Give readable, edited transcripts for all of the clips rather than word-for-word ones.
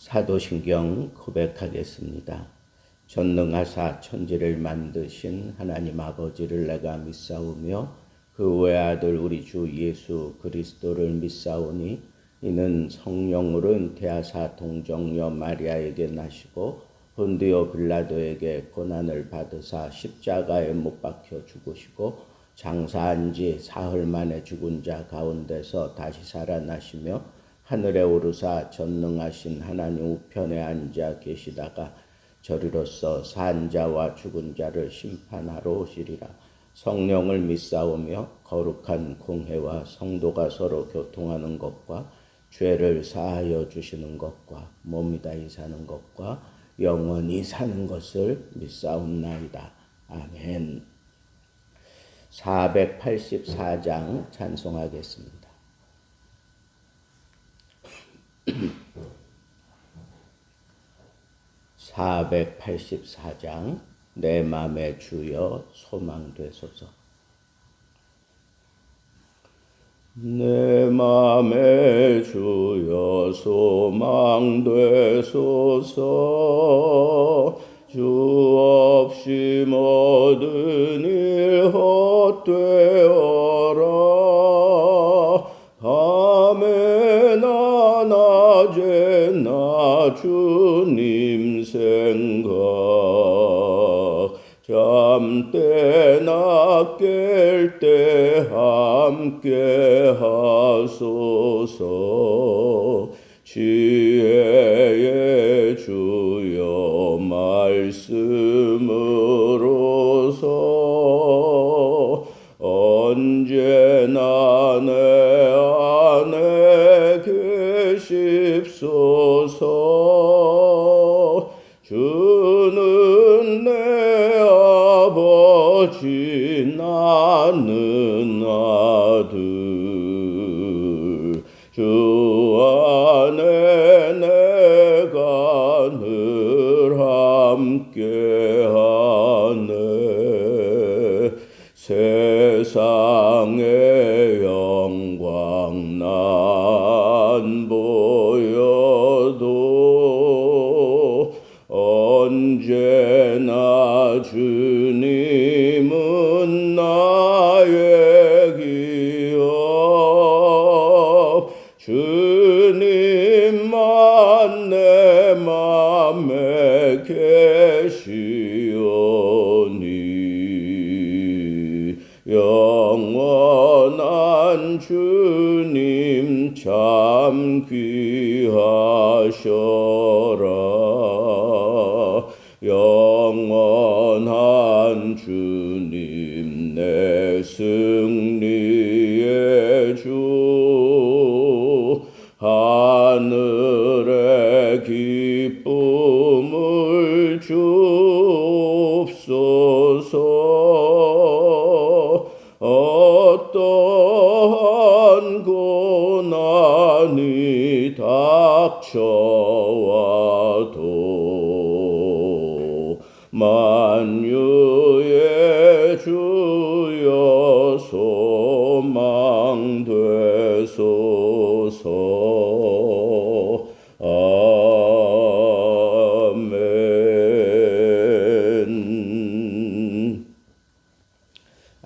사도신경 고백하겠습니다. 전능하사 천지를 만드신 하나님 아버지를 내가 믿사오며 그 외아들 우리 주 예수 그리스도를 믿사오니 이는 성령으로 잉태하사 동정녀 마리아에게 나시고 본디오 빌라도에게 고난을 받으사 십자가에 못 박혀 죽으시고 장사한 지 사흘 만에 죽은 자 가운데서 다시 살아나시며 하늘에 오르사 전능하신 하나님 우편에 앉아 계시다가 저리로서 산 자와 죽은 자를 심판하러 오시리라. 성령을 믿사오며 거룩한 공회와 성도가 서로 교통하는 것과 죄를 사하여 주시는 것과 몸이 다히 사는 것과 영원히 사는 것을 믿사옵나이다. 아멘. 484장 찬송하겠습니다. 484장 내 맘에 주여 소망되소서. 내 맘에 주여 소망되소서. 주 없이 모든 일 헛되어라. 밤에나 낮에나 주님 생각 잠때나 깰 때 함께 하소서. 지혜의 주여 말씀으로서 언제나 내 안에 계십소서. 주는 내 아버지 나는 아들. 주 안에 내가 늘 함께하네. 세상의 영광 난 보여도 언제나 주님은 나의 기업. 주님만 내 맘에 계시오니 영원한 주님 참 귀하셔라. 영원한 주님 내 승리의 주. 하늘의 기쁨을 주옵소서. 어떠한 고난이 닥쳐와도 만유의 주여 소망되소서. 아멘.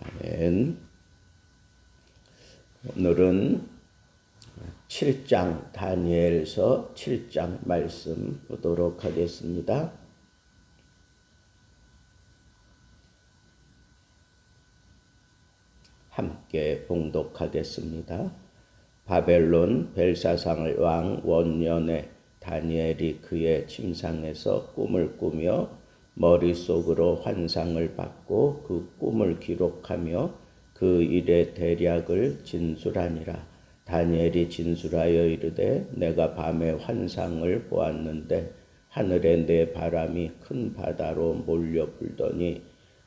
아멘. 오늘은 7장 다니엘서 7장 말씀 보도록 하겠습니다. 함께 봉독하겠습니다. 바벨론 벨사살 왕 원년에 다니엘이 그의 침상에서 꿈을 꾸며 머릿속으로 환상을 받고 그 꿈을 기록하며 그 일의 대략을 진술하니라. 다니엘이 진술하여 이르되 내가 밤에 환상을 보았는데 하늘에 네 바람이 큰 바다로 몰려 불더니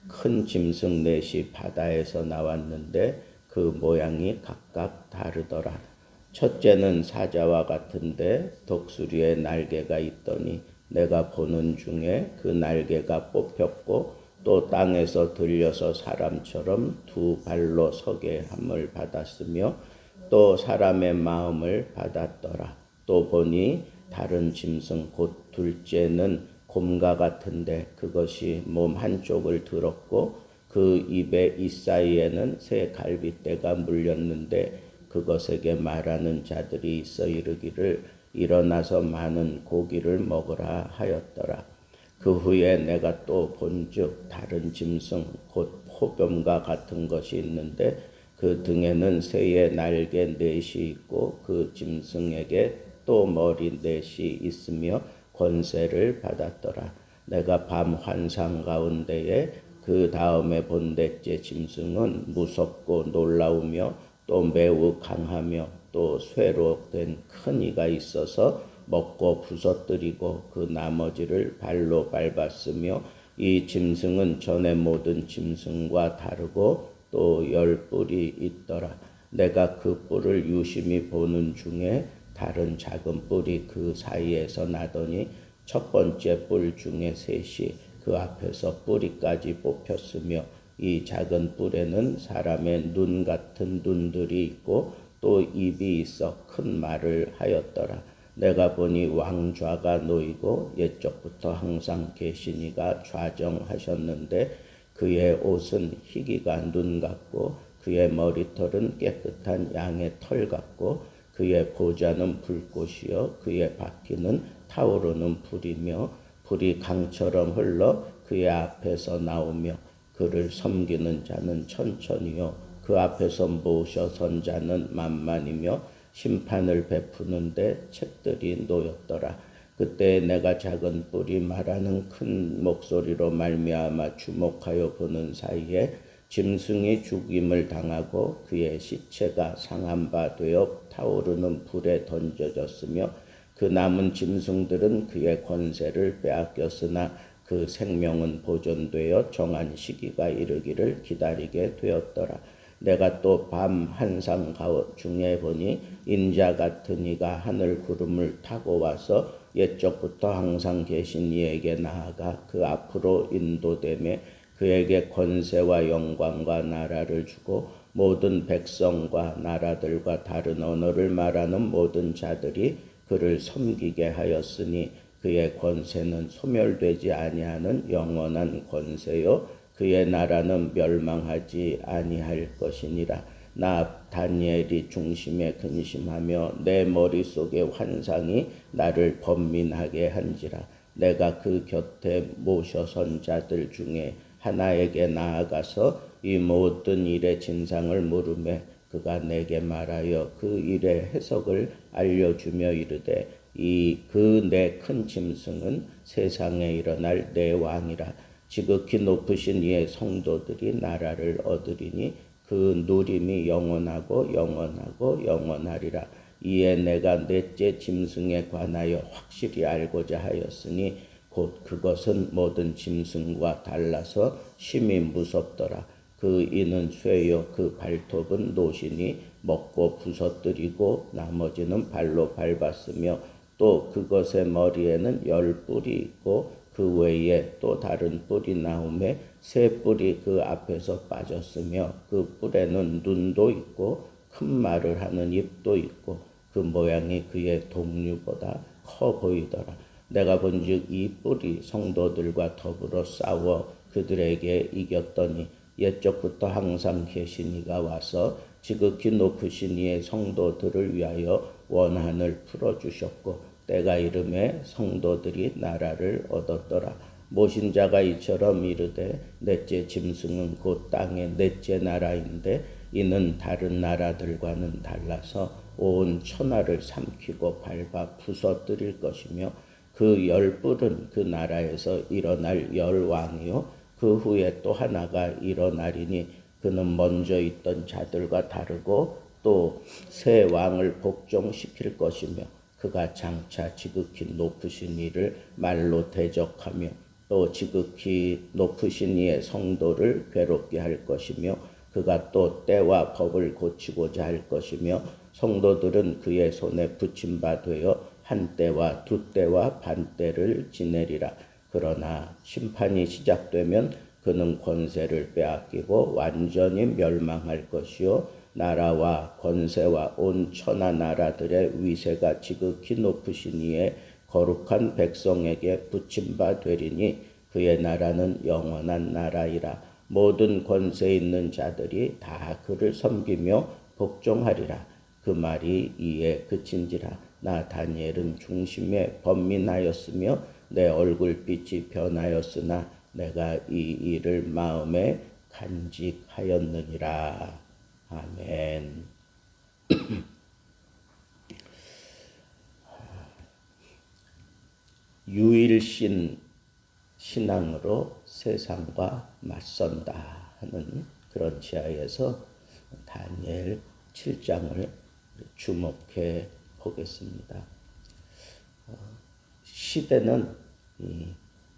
큰 짐승 넷이 바다에서 나왔는데 그 모양이 각각 다르더라. 첫째는 사자와 같은데 독수리의 날개가 있더니 내가 보는 중에 그 날개가 뽑혔고 또 땅에서 들려서 사람처럼 두 발로 서게 함을 받았으며 또 사람의 마음을 받았더라. 또 보니 다른 짐승 곧 둘째는 곰과 같은데 그것이 몸 한쪽을 들었고 그 입의 이사이에는 새 갈빗대가 물렸는데 그것에게 말하는 자들이 있어 이르기를 일어나서 많은 고기를 먹으라 하였더라. 그 후에 내가 또 본즉 다른 짐승 곧 호범과 같은 것이 있는데 그 등에는 새의 날개 넷이 있고 그 짐승에게 또 머리 넷이 있으며 권세를 받았더라. 내가 밤 환상 가운데에 그 다음에 본 넷째 짐승은 무섭고 놀라우며 또 매우 강하며 또 쇠로 된 큰 이가 있어서 먹고 부서뜨리고 그 나머지를 발로 밟았으며 이 짐승은 전에 모든 짐승과 다르고 또 10뿔이 있더라. 내가 그 뿔을 유심히 보는 중에 다른 작은 뿔이 그 사이에서 나더니 첫 번째 뿔 중에 셋이 그 앞에서 뿌리까지 뽑혔으며 이 작은 뿔에는 사람의 눈 같은 눈들이 있고 또 입이 있어 큰 말을 하였더라. 내가 보니 왕좌가 놓이고 옛적부터 항상 계신 이가 좌정하셨는데 그의 옷은 희기가 눈 같고 그의 머리털은 깨끗한 양의 털 같고 그의 보좌는 불꽃이요 그의 바퀴는 타오르는 불이며 불이 강처럼 흘러 그의 앞에서 나오며 그를 섬기는 자는 천천히요 그 앞에서 모셔선 자는 만만이며 심판을 베푸는데 책들이 놓였더라. 그때 내가 작은 뿔이 말하는 큰 목소리로 말미암아 주목하여 보는 사이에 짐승이 죽임을 당하고 그의 시체가 상한 바 되어 타오르는 불에 던져졌으며 그 남은 짐승들은 그의 권세를 빼앗겼으나 그 생명은 보존되어 정한 시기가 이르기를 기다리게 되었더라. 내가 또 밤 한상 중에 보니 인자 같은 이가 하늘 구름을 타고 와서 옛적부터 항상 계신 이에게 나아가 그 앞으로 인도되매 그에게 권세와 영광과 나라를 주고 모든 백성과 나라들과 다른 언어를 말하는 모든 자들이 그를 섬기게 하였으니 그의 권세는 소멸되지 아니하는 영원한 권세요 그의 나라는 멸망하지 아니할 것이니라. 나 다니엘이 중심에 근심하며 내 머릿속의 환상이 나를 번민하게 한지라. 내가 그 곁에 모셔선 자들 중에 하나에게 나아가서 이 모든 일의 진상을 물으매 그가 내게 말하여 그 일의 해석을 알려주며 이르되 이 그 내 큰 짐승은 세상에 일어날 내 왕이라. 지극히 높으신 이의 성도들이 나라를 얻으리니 그 누림이 영원하고 영원하고 영원하리라. 이에 내가 넷째 짐승에 관하여 확실히 알고자 하였으니 곧 그것은 모든 짐승과 달라서 심히 무섭더라. 그 이는 쇠요 그 발톱은 노시니 먹고 부서뜨리고 나머지는 발로 밟았으며 또 그것의 머리에는 10뿔이 있고 그 외에 또 다른 뿔이 나오매 새 뿔이 그 앞에서 빠졌으며 그 뿔에는 눈도 있고 큰 말을 하는 입도 있고 그 모양이 그의 동류보다 커 보이더라. 내가 본즉 이 뿔이 성도들과 더불어 싸워 그들에게 이겼더니 옛적부터 항상 계신 이가 와서 지극히 높으신 이의 성도들을 위하여 원한을 풀어주셨고 때가 이름에 성도들이 나라를 얻었더라. 모신 자가 이처럼 이르되 넷째 짐승은 곧 땅의 넷째 나라인데 이는 다른 나라들과는 달라서 온 천하를 삼키고 밟아 부서뜨릴 것이며 그 10뿔은 그 나라에서 일어날 10왕이요 그 후에 또 하나가 일어나리니 그는 먼저 있던 자들과 다르고 또 새 왕을 복종시킬 것이며 그가 장차 지극히 높으신 이를 말로 대적하며 또 지극히 높으신 이의 성도를 괴롭게 할 것이며 그가 또 때와 법을 고치고자 할 것이며 성도들은 그의 손에 붙임 바 되어 한 때와 두 때와 반 때를 지내리라. 그러나 심판이 시작되면 그는 권세를 빼앗기고 완전히 멸망할 것이요 나라와 권세와 온 천하 나라들의 위세가 지극히 높으시니에 거룩한 백성에게 붙임바 되리니 그의 나라는 영원한 나라이라. 모든 권세 있는 자들이 다 그를 섬기며 복종하리라. 그 말이 이에 그친지라. 나 다니엘은 중심에 번민하였으며 내 얼굴빛이 변하였으나 내가 이 일을 마음에 간직하였느니라. 아멘. 유일신 신앙으로 세상과 맞선다 하는 그런 지하에서 다니엘 7장을 주목해 보겠습니다. 시대는 이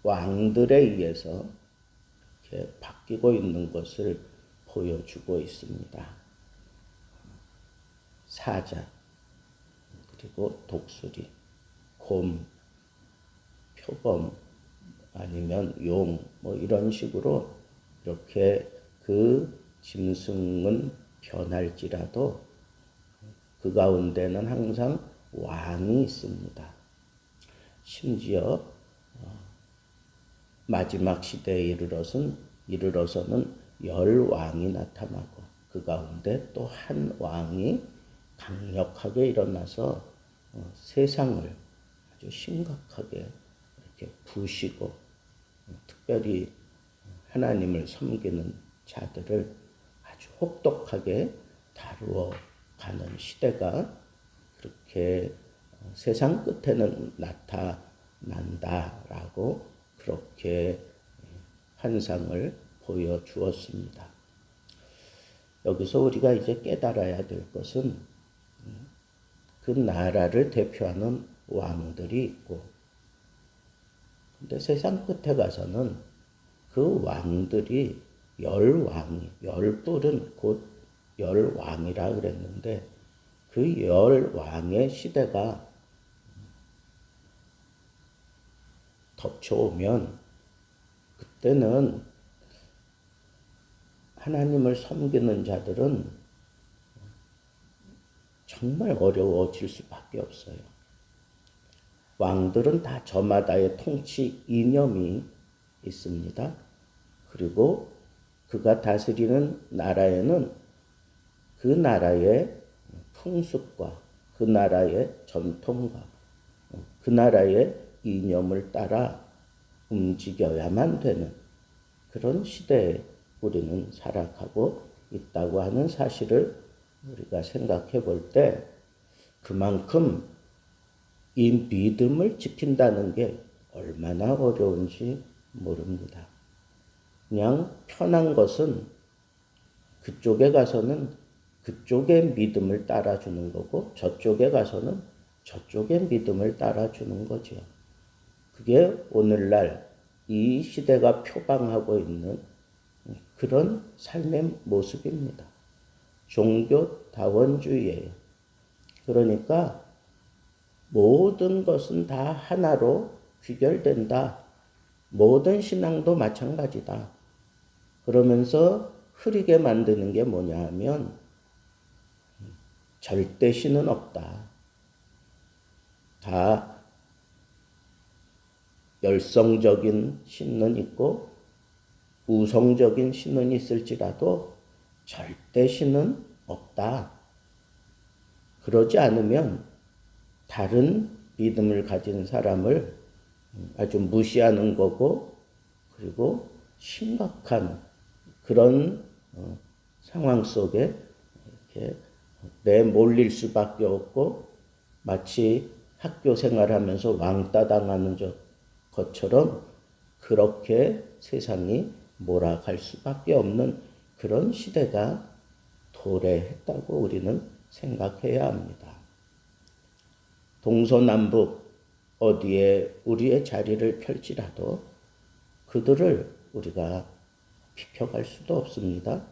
왕들에 의해서 이렇게 바뀌고 있는 것을 보여주고 있습니다. 사자, 그리고 독수리, 곰, 표범, 아니면 용, 이런 식으로 이렇게 그 짐승은 변할지라도 그 가운데는 항상 왕이 있습니다. 심지어 마지막 시대에 이르러서는 10왕이 나타나고 그 가운데 또 한 왕이 강력하게 일어나서 세상을 아주 심각하게 이렇게 부시고 특별히 하나님을 섬기는 자들을 아주 혹독하게 다루어 가는 시대가 그렇게 세상 끝에는 나타난다라고 그렇게 환상을 보여주었습니다. 여기서 우리가 이제 깨달아야 될 것은 그 나라를 대표하는 왕들이 있고, 근데 세상 끝에 가서는 그 왕들이 10뿔은 곧 10왕이라 그랬는데 그 10왕의 시대가 덮쳐오면 그때는 하나님을 섬기는 자들은 정말 어려워질 수밖에 없어요. 왕들은 다 저마다의 통치 이념이 있습니다. 그리고 그가 다스리는 나라에는 그 나라의 풍습과 그 나라의 전통과 그 나라의 이념을 따라 움직여야만 되는 그런 시대에 우리는 살아가고 있다고 하는 사실을 우리가 생각해 볼 때 그만큼 이 믿음을 지킨다는 게 얼마나 어려운지 모릅니다. 그냥 편한 것은 그쪽에 가서는 그쪽의 믿음을 따라주는 거고 저쪽에 가서는 저쪽의 믿음을 따라주는 거죠. 그게 오늘날 이 시대가 표방하고 있는 그런 삶의 모습입니다. 종교다원주의예요. 그러니까 모든 것은 다 하나로 귀결된다. 모든 신앙도 마찬가지다. 그러면서 흐리게 만드는 게 뭐냐 하면 절대 신은 없다. 다 열성적인 신은 있고 우성적인 신은 있을지라도 절대 신은 없다. 그러지 않으면 다른 믿음을 가진 사람을 아주 무시하는 거고, 그리고 심각한 그런 상황 속에 이렇게 내몰릴 수밖에 없고, 마치 학교 생활하면서 왕따 당하는 것처럼 그렇게 세상이 몰아갈 수밖에 없는 그런 시대가 도래했다고 우리는 생각해야 합니다. 동서남북 어디에 우리의 자리를 펼지라도 그들을 우리가 비켜갈 수도 없습니다.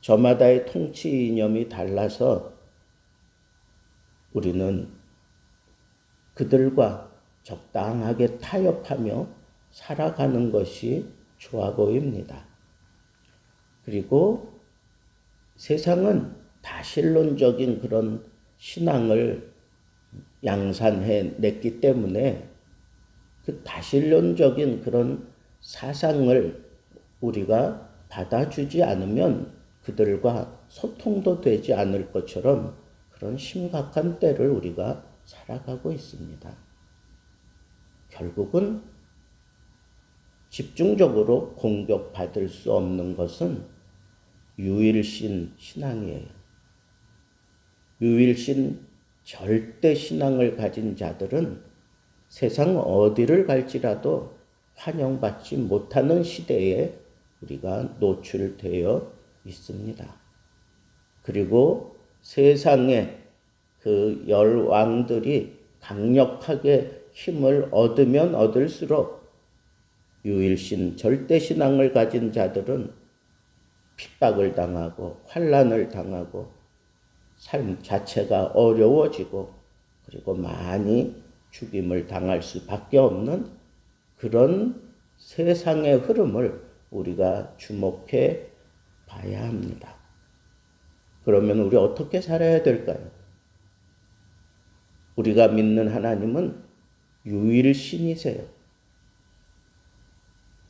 저마다의 통치 이념이 달라서 우리는 그들과 적당하게 타협하며 살아가는 것이 좋아 보입니다. 그리고 세상은 다신론적인 그런 신앙을 양산해 냈기 때문에 그 다신론적인 그런 사상을 우리가 받아주지 않으면 그들과 소통도 되지 않을 것처럼 그런 심각한 때를 우리가 살아가고 있습니다. 결국은 집중적으로 공격받을 수 없는 것은 유일신 신앙이에요. 유일신 절대 신앙을 가진 자들은 세상 어디를 갈지라도 환영받지 못하는 시대에 우리가 노출되어 있습니다. 그리고 세상에 그 열왕들이 강력하게 힘을 얻으면 얻을수록 유일신 절대신앙을 가진 자들은 핍박을 당하고 환난을 당하고 삶 자체가 어려워지고 그리고 많이 죽임을 당할 수밖에 없는 그런 세상의 흐름을 우리가 주목해 봐야 합니다. 그러면 우리 어떻게 살아야 될까요? 우리가 믿는 하나님은 유일신이세요.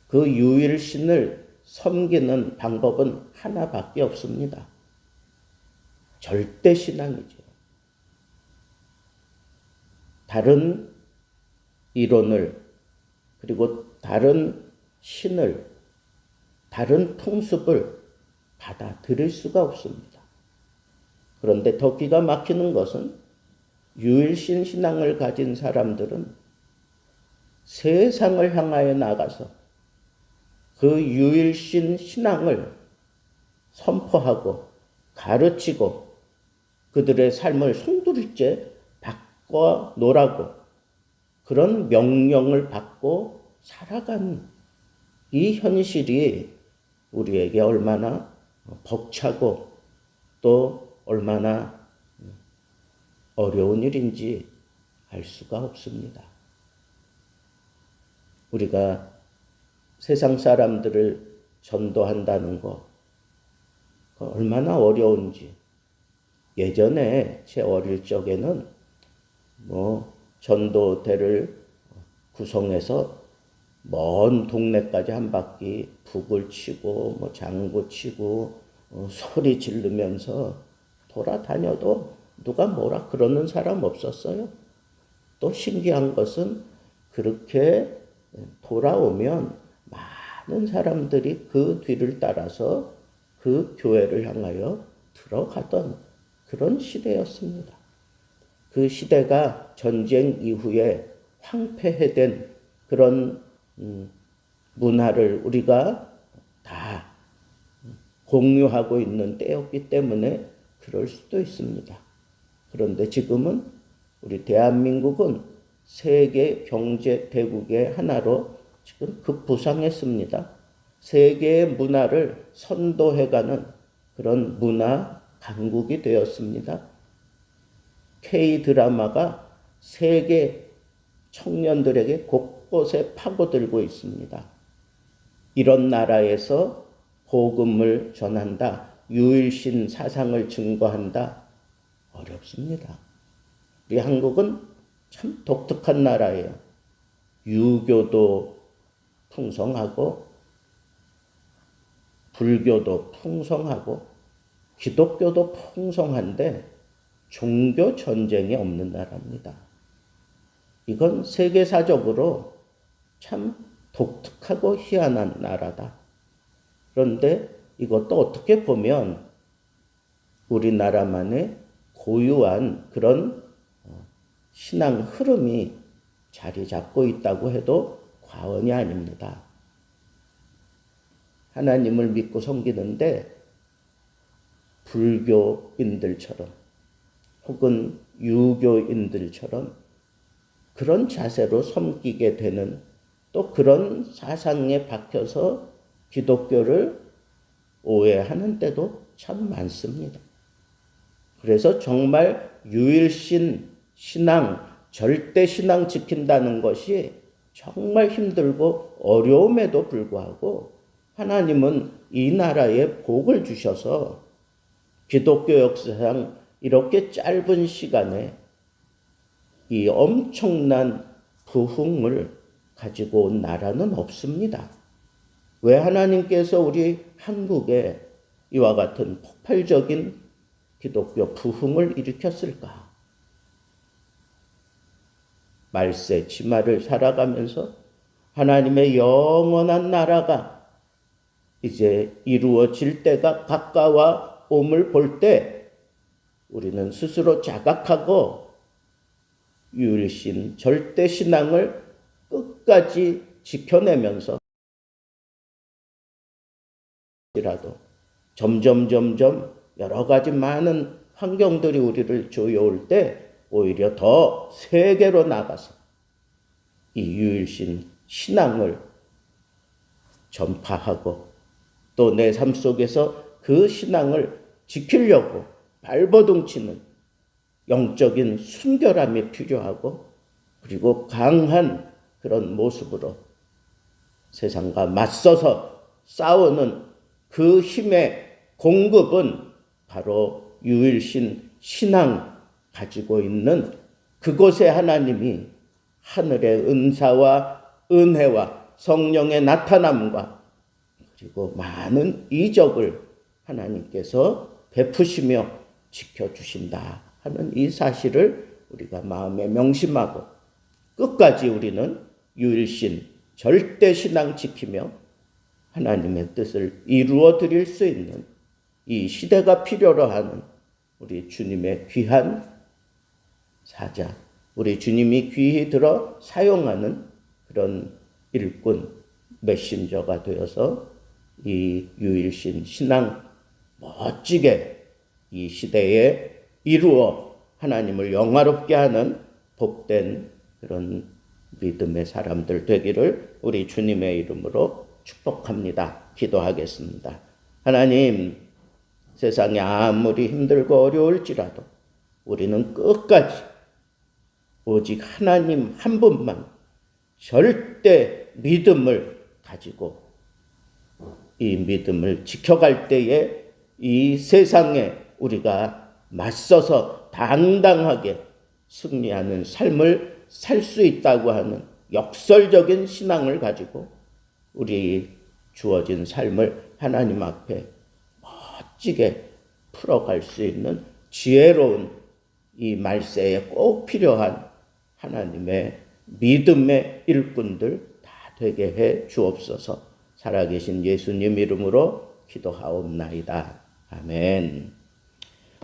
그 유일신을 섬기는 방법은 하나밖에 없습니다. 절대신앙이죠. 다른 이론을 그리고 다른 신을 다른 풍습을 받아들일 수가 없습니다. 그런데 더 기가 막히는 것은 유일신 신앙을 가진 사람들은 세상을 향하여 나가서 그 유일신 신앙을 선포하고 가르치고 그들의 삶을 송두리째 바꿔 놓으라고 그런 명령을 받고 살아가는 이 현실이 우리에게 얼마나 벅차고 또 얼마나 어려운 일인지 알 수가 없습니다. 우리가 세상 사람들을 전도한다는 거 얼마나 어려운지 예전에 제 어릴 적에는 전도대를 구성해서 먼 동네까지 한 바퀴 북을 치고 장구 치고 소리 지르면서 돌아다녀도 누가 뭐라 그러는 사람 없었어요. 또 신기한 것은 그렇게 돌아오면 많은 사람들이 그 뒤를 따라서 그 교회를 향하여 들어가던 그런 시대였습니다. 그 시대가 전쟁 이후에 황폐해된 그런 문화를 우리가 다 공유하고 있는 때였기 때문에 그럴 수도 있습니다. 그런데 지금은 우리 대한민국은 세계 경제 대국의 하나로 지금 급부상했습니다. 세계의 문화를 선도해가는 그런 문화 강국이 되었습니다. K-드라마가 세계 청년들에게 곳곳에 파고들고 있습니다. 이런 나라에서 복음을 전한다, 유일신 사상을 증거한다, 어렵습니다. 우리 한국은 참 독특한 나라예요. 유교도 풍성하고 불교도 풍성하고 기독교도 풍성한데 종교 전쟁이 없는 나라입니다. 이건 세계사적으로 참 독특하고 희한한 나라다. 그런데 이것도 어떻게 보면 우리나라만의 고유한 그런 신앙 흐름이 자리 잡고 있다고 해도 과언이 아닙니다. 하나님을 믿고 섬기는데 불교인들처럼 혹은 유교인들처럼 그런 자세로 섬기게 되는 또 그런 사상에 박혀서 기독교를 오해하는 때도 참 많습니다. 그래서 정말 유일신 신앙, 절대 신앙 지킨다는 것이 정말 힘들고 어려움에도 불구하고 하나님은 이 나라에 복을 주셔서 기독교 역사상 이렇게 짧은 시간에 이 엄청난 부흥을 가지고 온 나라는 없습니다. 왜 하나님께서 우리 한국에 이와 같은 폭발적인 기독교 부흥을 일으켰을까? 말세 치마를 살아가면서 하나님의 영원한 나라가 이제 이루어질 때가 가까워 옴을 볼 때 우리는 스스로 자각하고 유일신 절대신앙을 끝까지 지켜내면서 라도 점점 여러 가지 많은 환경들이 우리를 조여올 때 오히려 더 세계로 나가서 이 유일신 신앙을 전파하고 또 내 삶 속에서 그 신앙을 지키려고 발버둥치는 영적인 순결함이 필요하고 그리고 강한 그런 모습으로 세상과 맞서서 싸우는 그 힘의 공급은 바로 유일신 신앙 가지고 있는 그곳에 하나님이 하늘의 은사와 은혜와 성령의 나타남과 그리고 많은 이적을 하나님께서 베푸시며 지켜주신다 하는 이 사실을 우리가 마음에 명심하고 끝까지 우리는 유일신 절대신앙 지키며 하나님의 뜻을 이루어 드릴 수 있는 이 시대가 필요로 하는 우리 주님의 귀한 사자, 우리 주님이 귀히 들어 사용하는 그런 일꾼, 메신저가 되어서 이 유일신 신앙 멋지게 이 시대에 이루어 하나님을 영화롭게 하는 복된 그런 믿음의 사람들 되기를 우리 주님의 이름으로 축복합니다. 기도하겠습니다. 하나님, 세상이 아무리 힘들고 어려울지라도 우리는 끝까지 오직 하나님 한 분만 절대 믿음을 가지고 이 믿음을 지켜갈 때에 이 세상에 우리가 맞서서 당당하게 승리하는 삶을 살 수 있다고 하는 역설적인 신앙을 가지고 우리 주어진 삶을 하나님 앞에 멋지게 풀어갈 수 있는 지혜로운 이 말세에 꼭 필요한 하나님의 믿음의 일꾼들 다 되게 해 주옵소서. 살아계신 예수님 이름으로 기도하옵나이다. 아멘.